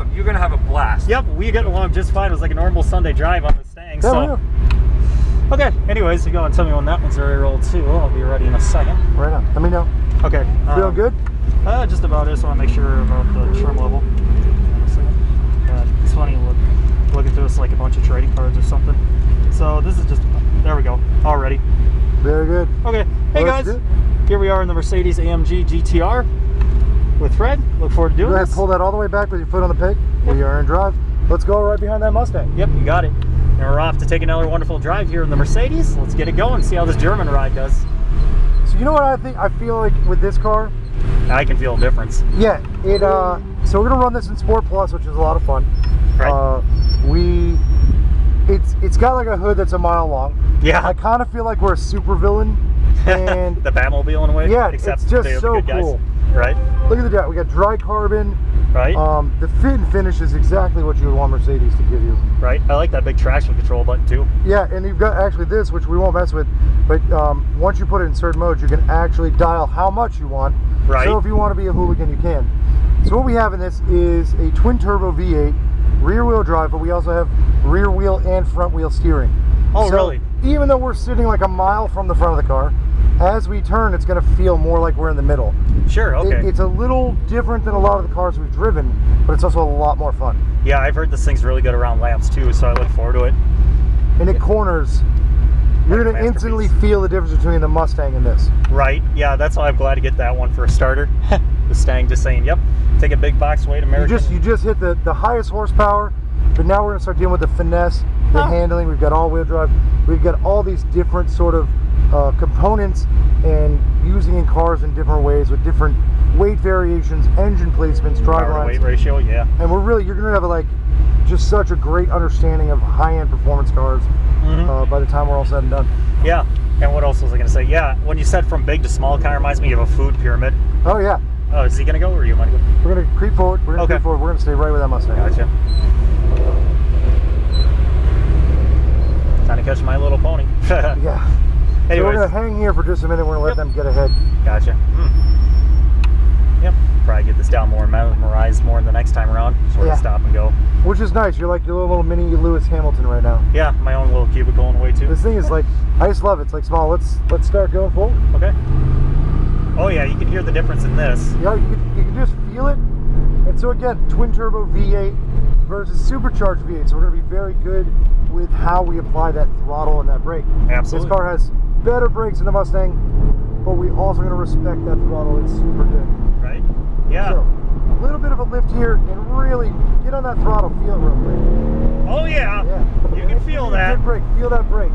awesome. You're gonna have a blast. Yep, we get along just fine. It was like a normal Sunday drive on the Stang. Yeah, So, okay. Anyways, you go and tell me when that one's ready to roll too. I'll be ready in a second. Right on. Let me know. Okay. Feeling good? Just about it. So I want to make sure about the trim level. It's funny looking through this like a bunch of trading cards or something. So this is just, there we go, all ready. Very good. Okay, hey guys, here we are in the Mercedes AMG GTR with Fred. Look forward to doing Go ahead, this. pull that all the way back with your foot on the peg. Yep. We are in drive. Let's go right behind that Mustang. Yep, you got it. And we're off to take another wonderful drive here in the Mercedes. Let's get it going, see how this German ride does. So you know what I feel like with this car? I can feel a difference. Yeah, so we're gonna run this in Sport Plus, which is a lot of fun. Right. It's got like a hood that's a mile long. Yeah. I kind of feel like we're a super villain. And the Batmobile in a way. yeah, except it's just they're so good guys. cool. Right. Look at the jack. We got dry carbon. Right. The fit and finish is exactly what you would want Mercedes to give you. Right. I like that big traction control button too. Yeah, and you've got actually this, which we won't mess with, but once you put it in certain modes, you can actually dial how much you want. Right. So if you want to be a hooligan, you can. So what we have in this is a twin turbo V8, rear wheel drive, but we also have rear wheel and front wheel steering. Oh, so really? Even though we're sitting like a mile from the front of the car, as we turn, it's going to feel more like we're in the middle. Sure, okay. It's a little different than a lot of the cars we've driven, but it's also a lot more fun. Yeah, I've heard this thing's really good around laps too, so I look forward to it. And it corners. You're Like going to instantly masterpiece. feel the difference between the Mustang and this. Right, yeah, that's why I'm glad to get that one for a starter. The Stang just saying, yep, take a big box weight American. You just hit the highest horsepower, but now we're going to start dealing with the finesse, the handling. We've got all-wheel drive. We've got all these different sort of components and using in cars in different ways with different weight variations, engine placements, drive Power to lines. weight ratio, yeah. And you're going to have just such a great understanding of high-end performance cars by the time we're all said and done. Yeah, and what else was I going to say? Yeah, when you said from big to small, it kind of reminds me of a food pyramid. Oh, yeah. Oh, is he going to go or you want to go? We're going to creep forward. We're going to creep forward. We're going to stay right with that Mustang. Gotcha. Trying to catch My Little Pony. Yeah. Anyways. So we're going to hang here for just a minute. We're going to let them get ahead. Gotcha. Yep. Probably get this down more memorized more the next time around. Sort of stop and go. Which is nice. You're like your little mini Lewis Hamilton right now. Yeah, my own little cubicle in a way too. This thing is like, I just love it. It's like small. Let's start going forward. Okay. Oh yeah, you can hear the difference in this. You can just feel it. And so again, twin turbo V8 versus supercharged V8. So we're going to be very good with how we apply that throttle and that brake. Absolutely. This car has better brakes than the Mustang, but we also going to respect that throttle. It's super good. Right? Yeah. So, a little bit of a lift here and really get on that throttle, feel it real quick. Oh yeah. Yeah. You can feel that. Good brake, feel that brake.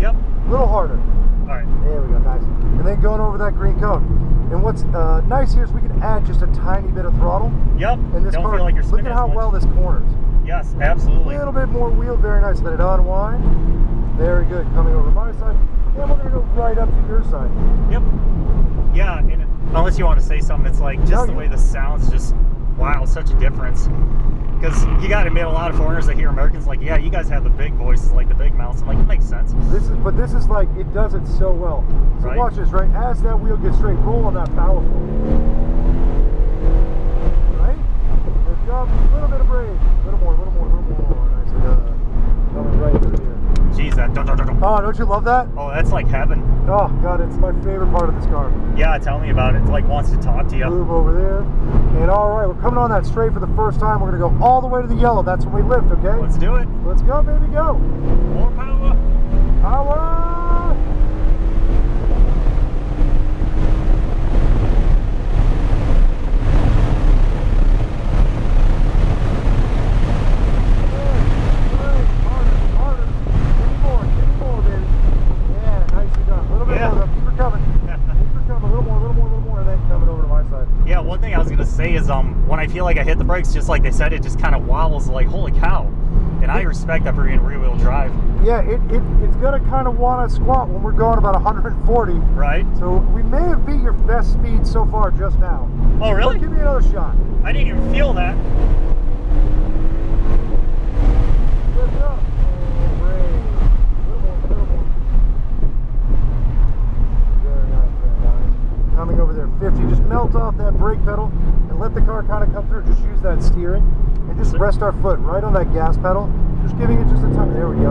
Yep. A little harder. All right. There we go, nice. And then going over that green cone. And what's nice here is we can add just a tiny bit of throttle. Yep. And this Don't car, feel like you're look spinning at how as much. well this corners. Yes, absolutely. A little bit more wheel, very nice. Let it unwind. Very good. Coming over my side. And we're going to go right up to your side. Yep. Yeah, and unless you want to say something, it's like just the way this sounds, just wow, such a difference. Because you got to admit, a lot of foreigners that hear Americans like, yeah, you guys have the big voices, like the big mouths. I'm like, it makes sense. But this is like, it does it so well. So right. Watch this, right? As that wheel gets straight, roll on that powerful. Right? Let's go. A little bit of brake. A little more. Nice and coming right through here. Jeez, that dun, dun, dun, dun. Oh, don't you love that? Oh, that's like heaven. Oh, God, it's my favorite part of this car. Yeah, tell me about it. It like wants to talk to you. Move over there. And all right, we're coming on that straight for the first time. We're going to go all the way to the yellow. That's when we lift, okay? Let's do it. Let's go, baby, go. More power. Power. Yeah, one thing I was gonna say is when I feel like I hit the brakes, just like they said, it just kind of wobbles. Like holy cow! And I respect that for being rear-wheel drive. Yeah, it's gonna kind of want to squat when we're going about 140. Right. So we may have beat your best speed so far just now. Oh really? But give me another shot. I didn't even feel that. Lift up. And brake. A little more. Very nice. Coming over there, 50. Just melt off that brake pedal and let the car kind of come through. Just use that steering and just rest our foot right on that gas pedal, just giving it just a touch. There we go.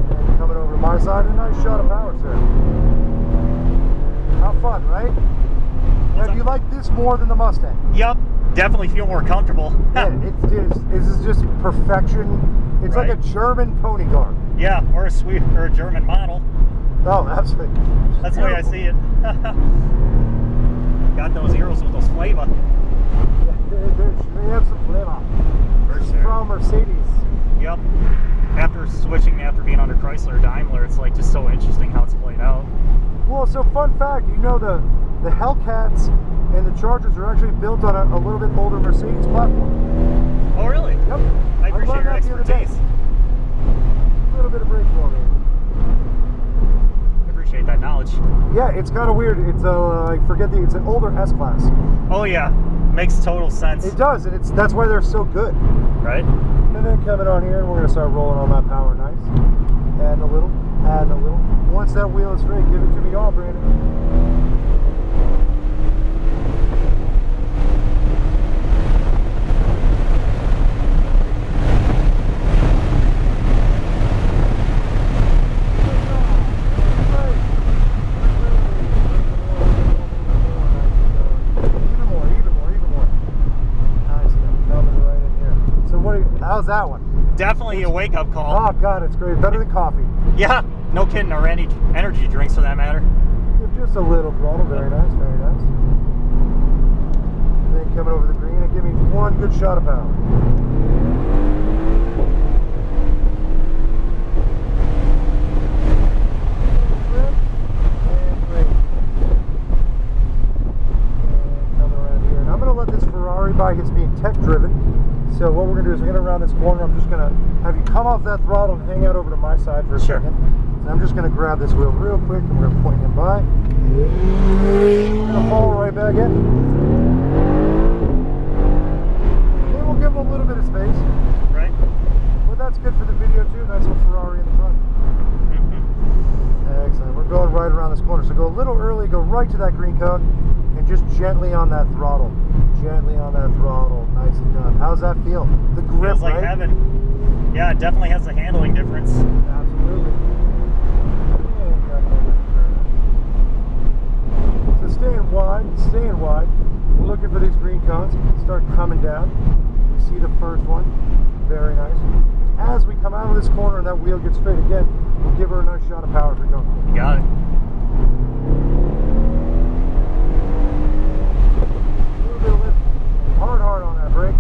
And coming over to my side, a nice shot of power, sir. How fun, right? Now, do you like this more than the Mustang? Yep, definitely feel more comfortable. Yeah, this is just perfection. It's Right. like a German pony car. Yeah, or a German model. Oh, absolutely. That's the way I see it. Got those heroes with those flavor. They have some flavor. For This is sure. from Mercedes. Yep. After being under Chrysler or Daimler, it's like just so interesting how it's played out. Well, so fun fact, you know the Hellcats and the Chargers are actually built on a little bit older Mercedes platform. Oh, really? Yep. I appreciate learned your that the other day. expertise. A little bit of brake fluid. I appreciate that knowledge. Yeah, it's kind of weird. It's it's an older S class. Oh yeah, makes total sense. It does, and that's why they're so good. Right? And then coming on here, we're gonna start rolling on that power, nice. Adding a little, adding a little. Once that wheel is straight, give it to me all, Brandon. How's that one? Definitely a wake-up call. Oh God, it's great. Better than coffee. Yeah, no kidding, or any energy drinks for that matter. Give just a little throttle. Very nice, very nice. And then coming over the green and give me one good shot of power. And green. And coming around here. And I'm going to let this Ferrari bike, it's being tech driven. So what we're going to do is we're going to round this corner. I'm just going to have you come off that throttle and hang out over to my side for a second. So I'm just going to grab this wheel real quick and we're going to point him by. We're going to fall right back in. Then we'll give him a little bit of space. Right? But that's good for the video too. Nice little Ferrari in the front. Excellent. We're going right around this corner. So go a little early, go right to that green cone and just gently on that throttle. Gently on that throttle. Nicely done. How's that feel? The grip, Feels like right? heaven. Yeah, it definitely has a handling difference. Absolutely. So staying wide. We're looking for these green cones. Start coming down. You see the first one. Very nice. As we come out of this corner and that wheel gets straight again, we'll give her a nice shot of power if we're going. You got it. Hard on that brake.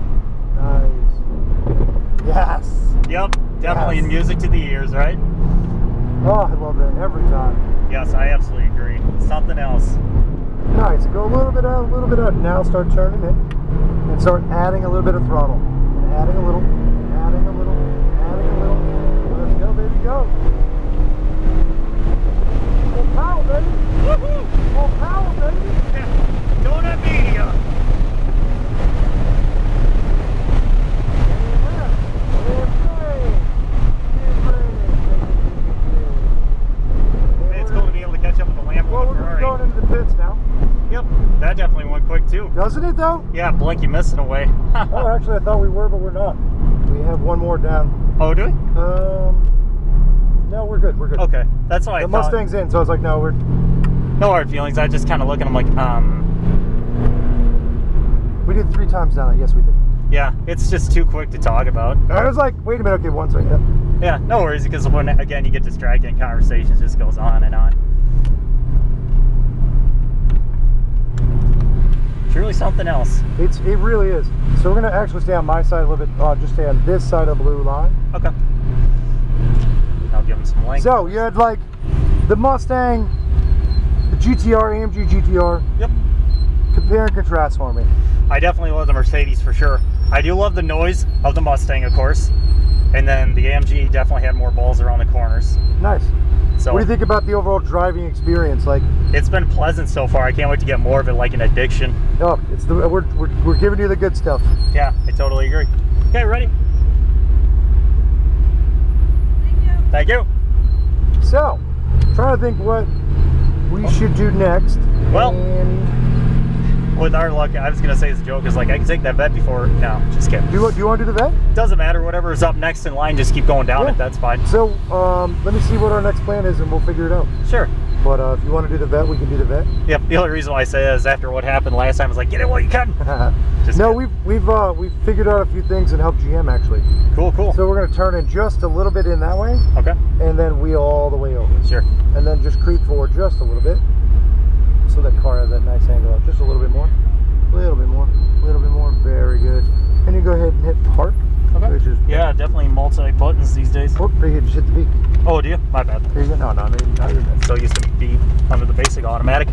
Nice. Yes. Yep, definitely Yes. music to the ears, right? Oh, I love that every time. Yes, I absolutely agree. Something else. Nice. Go a little bit out, a little bit out. Now start turning in and start adding a little bit of throttle. And adding a little, adding a little, adding a little. Let's go, baby, go. Full power, baby. Woohoo! Full power, baby. Donut media. It's cool to be able to catch up with the Lambo Well, and the we're Ferrari. going into the pits now. Yep, that definitely went quick too. Doesn't it, though? Yeah, blink, you missing away. Oh, actually, I thought we were, but we're not. We have one more down. Oh, do we? No, we're good. We're good. Okay, that's what I The thought. Mustang's in, so I was like, no, we're. No hard feelings. I just kind of look and I'm like, We did 3 times down that. Yes, we did. yeah, it's just too quick to talk about. I was like, wait a minute. Okay, one second. Yeah. Yeah, no worries, because when, again, you get distracted and conversations just goes on and on. Truly something else. It really is. So we're gonna actually stay on my side a little bit. Just stay on this side of the blue line. Okay. I'll give him some length. So you had like the Mustang, the GTR, AMG GTR. Yep. Compare and contrast for me. I definitely love the Mercedes for sure. I do love the noise of the Mustang, of course. And then the AMG definitely had more balls around the corners. Nice. So What do you think about the overall driving experience? Like, it's been pleasant so far. I can't wait to get more of it, like an addiction. oh, it's we're giving you the good stuff. Yeah, I totally agree. Okay, ready? Thank you. So, trying to think what we should do next. Well, and with our luck, I was gonna say as a joke, is like I can take that vet before. No, just kidding. Do you want to do the vet? Doesn't matter. Whatever is up next in line, just keep going down Yeah. it. That's fine. So let me see what our next plan is, and we'll figure it out. Sure. But if you want to do the vet, we can do the vet. Yep. The only reason why I say is after what happened last time, I was like, get it while you can. Just No, kidding. we've figured out a few things and helped GM actually. Cool. So we're gonna turn in just a little bit in that way, Okay. and then wheel all the way over, Sure. and then just creep forward just a little bit, so that car has that nice angle up. Just a little bit more, a little bit more, a little bit more. Very good. And you go ahead and hit park. Okay. Which is Yeah, definitely multi buttons these days. Oh, right here, just hit the beat. Oh, do you? My bad. Here you go. No, you're good. So used to be under the basic automatic.